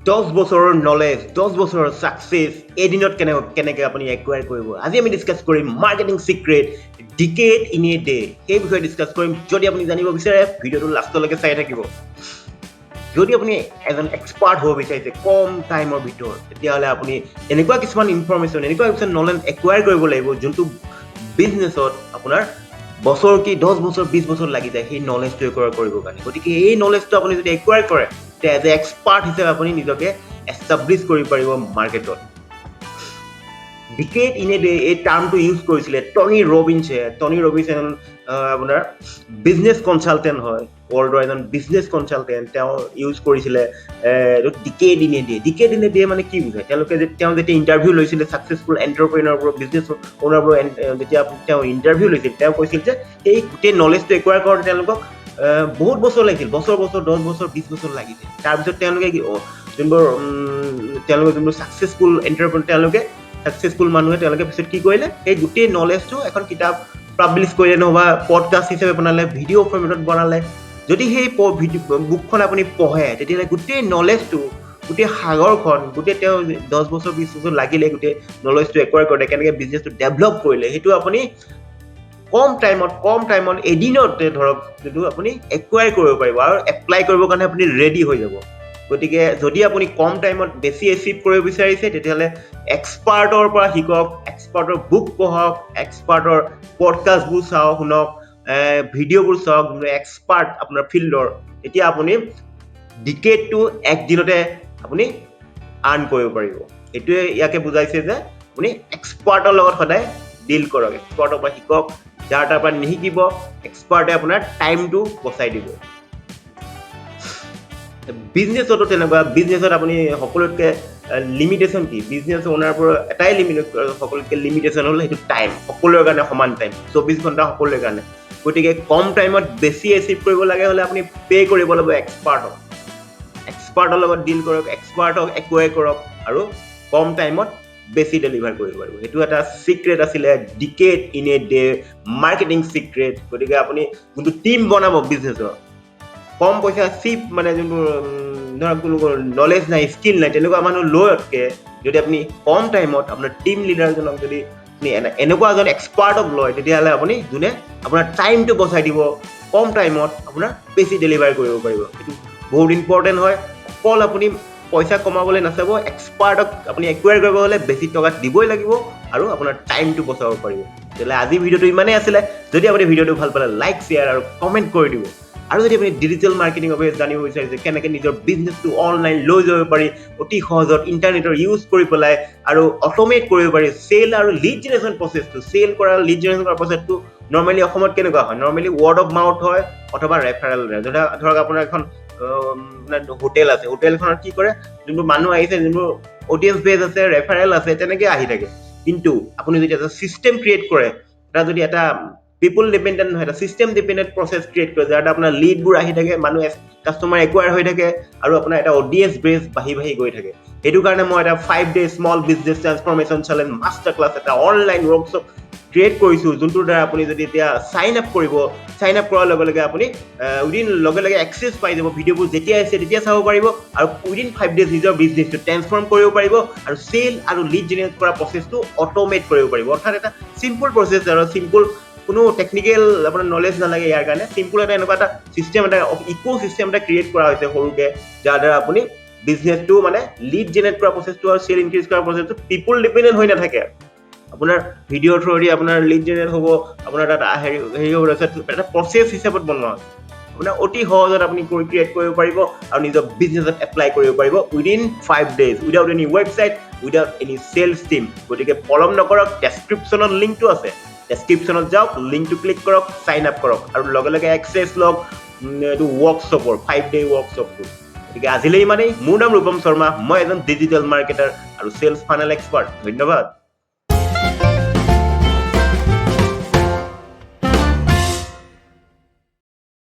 10 বছৰৰ নলেজ 10 বছৰৰ সাকসেস এদিনত কেনেকৈ আপুনি একুৱায়াৰ কৰিব আজি আমি ডিসকাস কৰিম marketing secret decade in a day এই বিষয়ে ডিসকাস কৰিম যদি আপুনি জানিব বিচাৰে ভিডিওটো লাষ্টলৈকে চাই থাকিব যদি আপুনি এজন এক্সপাৰ্ট হ'ব বিচাৰিছে কম টাইমৰ ভিতৰত তেতিয়াহ'লে আপুনি এনেকুৱা কিছুমান ইনফৰমেশ্যন এনেকুৱা কিছুমান নলেজ একুৱায়াৰ কৰিব লাগিব যোনটো বিজনেছত আপোনাৰ বছৰ কি 10 বছৰ 20 বছৰ লাগি যায় সেই নলেজটো একুৱায়াৰ কৰিবৰ কাৰণে গতিকে এই নলেজটো আপুনি যদি একুৱায়াৰ কৰে তে এজ এ এক্সপাৰ্ট হিচাপে আপুনি নিজকে এষ্টাব্লিছ কৰিব পাৰিব মাৰ্কেটত ডিকেড ইন এ ডে এই টাৰ্মটো ইউজ কৰিছিলে টনি ৰবিনছে আপোনাৰ বিজনেছ কনচালটেণ্ট হয় ৱৰ্ল্ডৰ এজন বিজনেছ কনচালটেণ্ট তেওঁ ইউজ কৰিছিলে ডিকেড ইন এ ডে মানে কি বুজায় তেওঁ যেতিয়া ইণ্টাৰভিউ লৈছিলে ছাকচেছফুল এণ্টাৰপ্ৰেনাৰবোৰৰ বিজনেছ অ'নাৰবোৰৰ যেতিয়া তেওঁ ইণ্টাৰভিউ লৈছিল তেওঁ কৈছিল যে এই গোটেই নলেজটো একুৱায়াৰ কৰোঁতে তেওঁলোকক বহুত বছৰ লাগিছিল বছৰ 10 বছৰ 20 বছৰ লাগিছিল তাৰপিছত তেওঁলোকে যোনবোৰ ছাকচেছফুল এণ্টাৰপ্ৰেনাৰ তেওঁলোকে সাকসেসফুল মানুহে তেওঁলোকে পিছত কি কৰিলে এই গোটেই নলেজটো এখন কিতাপ পাবলিছ কৰিলে নহবা পডকাষ্ট হিচাপে বনালে ভিডিঅ' ফৰ্মেটত বনালে যদি সেই বুকখন আপুনি পঢ়ে তেতিয়াহ'লে গোটেই নলেজটো গোটেই সাগৰখন গোটেই তেওঁ 10 বছৰ 20 বছৰ লাগিলে গোটেই নলেজটো একুৱায়াৰ কৰোঁতে কেনেকৈ বিজনেছটো ডেভেলপ কৰিলে সেইটো আপুনি কম টাইমত এদিনতে ধৰক যিটো আপুনি একুৱায়াৰ কৰিব পাৰিব আৰু এপ্লাই কৰিবৰ কাৰণে আপুনি ৰেডি হৈ যাব গতিকে যদি আপুনি কম টাইমত বেছি এচিভ কৰিব বিচাৰিছে তেতিয়াহ'লে এক্সপাৰ্টৰ পৰা শিকক এক্সপাৰ্টৰ বুক পঢ়ক এক্সপাৰ্টৰ পডকাষ্টবোৰ চাওক শুনক ভিডিঅ'বোৰ চাওক এক্সপাৰ্ট আপোনাৰ ফিল্ডৰ তেতিয়া আপুনি ডিকেডটো একদিনতে আপুনি আৰ্ণ কৰিব পাৰিব এইটোৱে ইয়াকে বুজাইছে যে আপুনি এক্সপাৰ্টৰ লগত সদায় ডিল কৰক এক্সপাৰ্টৰ পৰা শিকক যাৰ তাৰ পৰা নিশিকিব এক্সপাৰ্টে আপোনাৰ টাইমটো বচাই দিব বিজনেছতো তেনেকুৱা বিজনেছত আপুনি সকলোতকৈ লিমিটেশ্যন কি বিজনেছ অ'নাৰবোৰৰ এটাই সকলোতকৈ লিমিটেশ্যন হ'ল সেইটো টাইম সকলোৰে কাৰণে সমান টাইম 24 ঘণ্টা সকলোৰে কাৰণে গতিকে কম টাইমত বেছি এচিভ কৰিব লাগে হ'লে আপুনি পে' কৰিব লাগিব এক্সপাৰ্টৰ লগত ডিল কৰক এক্সপাৰ্টক একুৱায়াৰ কৰক আৰু কম টাইমত বেছি ডেলিভাৰ কৰিব পাৰিব সেইটো এটা চিক্ৰেট আছিলে decade in a day marketing secret গতিকে আপুনি যোনটো টীম বনাব বিজনেছৰ কম পইচা চিপ মানে যোনবোৰ ধৰক কোনো নলেজ নাই স্কিল নাই তেনেকুৱা মানুহ লৈতকৈ যদি আপুনি কম টাইমত আপোনাৰ টীম লিডাৰজনক যদি আপুনি এনেকুৱা এজন এক্সপাৰ্টক লয় তেতিয়াহ'লে আপুনি যোনে আপোনাৰ টাইমটো বচাই দিব কম টাইমত আপোনাৰ বেছি ডেলিভাৰ কৰিব পাৰিব এইটো বহুত ইম্পৰ্টেণ্ট হয় অকল আপুনি পইচা কমাবলৈ নাচাব এক্সপাৰ্টক আপুনি একুৱায়াৰ কৰিব হ'লে বেছি টকা দিবই লাগিব আৰু আপোনাৰ টাইমটো বচাব পাৰিব তেতিয়াহ'লে আজি ভিডিঅ'টো ইমানেই আছিলে যদি আপুনি ভিডিঅ'টো ভাল পালে লাইক শ্বেয়াৰ আৰু কমেণ্ট কৰি দিব আৰু যদি আপুনি ডিজিটেল মাৰ্কেটিঙৰ বিষয়ে জানিব বিচাৰিছে কেনেকৈ নিজৰ বিজনেছটো অনলাইন লৈ যাব পাৰি অতি সহজত ইণ্টাৰনেটৰ ইউজ কৰি পেলাই আৰু অট'মেট কৰিব পাৰি চেল আৰু লিড জেনেৰেশ্যন প্ৰচেছটো চেল কৰা লিড জেনেৰেশ্যন কৰা প্ৰচেছটো নৰ্মেলি অসমত কেনেকুৱা হয় নৰ্মেলি ৱৰ্ড অফ মাউথ হয় অথবা ৰেফাৰেল ধৰক আপোনাৰ এখন হোটেল আছে হোটেলখনত কি কৰে যোনবোৰ মানুহ আহিছে যোনবোৰ অডিয়েঞ্চ বেজ আছে ৰেফাৰেল আছে তেনেকৈ আহি থাকে কিন্তু আপুনি যদি এটা ছিষ্টেম ক্ৰিয়েট কৰে যদি এটা পিপল ডিপেণ্ডেণ্ট নহয় এটা ছিষ্টেম ডিপেণ্ডেণ্ট প্ৰচেছ ক্ৰিয়েট কৰে যাৰ আপোনাৰ লিডবোৰ আহি থাকে মানুহ কাষ্টমাৰ একুৱায়াৰ হৈ থাকে আৰু আপোনাৰ এটা অডিয়েঞ্চ বেছ বাঢ়ি গৈ থাকে সেইটো কাৰণে মই এটা 5 day small business transformation challenge master class এটা অনলাইন ৱৰ্কশ্বপ ক্ৰিয়েট কৰিছোঁ যোনটোৰ দ্বাৰা আপুনি যদি এতিয়া চাইন আপ কৰাৰ লগে লগে আপুনি উইদিন লগে এক্সেছ পাই যাব ভিডিঅ'বোৰ যেতিয়া আছে তেতিয়া চাব পাৰিব আৰু উইদিন 5 ডেজ নিজৰ বিজনেছটো ট্ৰান্সফৰ্ম কৰিব পাৰিব আৰু চেল আৰু লিড জেনেৰেট কৰা প্ৰচেছটো অট'মেট কৰিব পাৰিব অৰ্থাৎ এটা চিম্পল প্ৰচেছ আৰু চিম্পল কোনো টেকনিকেল আপোনাৰ নলেজ নালাগে ইয়াৰ কাৰণে চিম্পল এটা এনেকুৱা এটা চিষ্টেম এটা ইকো চিষ্টেম এটা ক্ৰিয়েট কৰা হৈছে সৰুকৈ যাৰ দ্বাৰা আপুনি বিজনেছটো মানে লিড জেনেৰেট কৰা প্ৰচেছটো আৰু চেল ইনক্ৰিজ কৰা প্ৰচেছটো পিপল ডিপেণ্ডেণ্ট হৈ নাথাকে আপোনাৰ ভিডিঅ'ৰ থ্ৰুদি আপোনাৰ লিড জেনেৰেট হ'ব আপোনাৰ তাত হেৰি হ'ব এটা প্ৰচেছ হিচাপত বনোৱা হয় আপোনাৰ অতি সহজত আপুনি ক্ৰিয়েট কৰিব পাৰিব আৰু নিজৰ বিজনেছত এপ্লাই কৰিব পাৰিব within 5 days without any website without any sales team গতিকে পলম নকৰক ডেছক্ৰিপশ্যনত লিংকটো আছে ডেছক্ৰিপশ্যনত যাওক লিংকটো ক্লিক কৰক চাইন আপ কৰক আৰু লগে এক্সেছ লওক এইটো ৱৰ্কশ্বপৰ 5 ডে ৱৰ্কশ্বপটো গতিকে আজিলৈ ইমানেই মোৰ নাম ৰূপম শৰ্মা মই এজন ডিজিটেল মাৰ্কেটাৰ আৰু চেলছ ফানেল এক্সপাৰ্ট ধন্যবাদ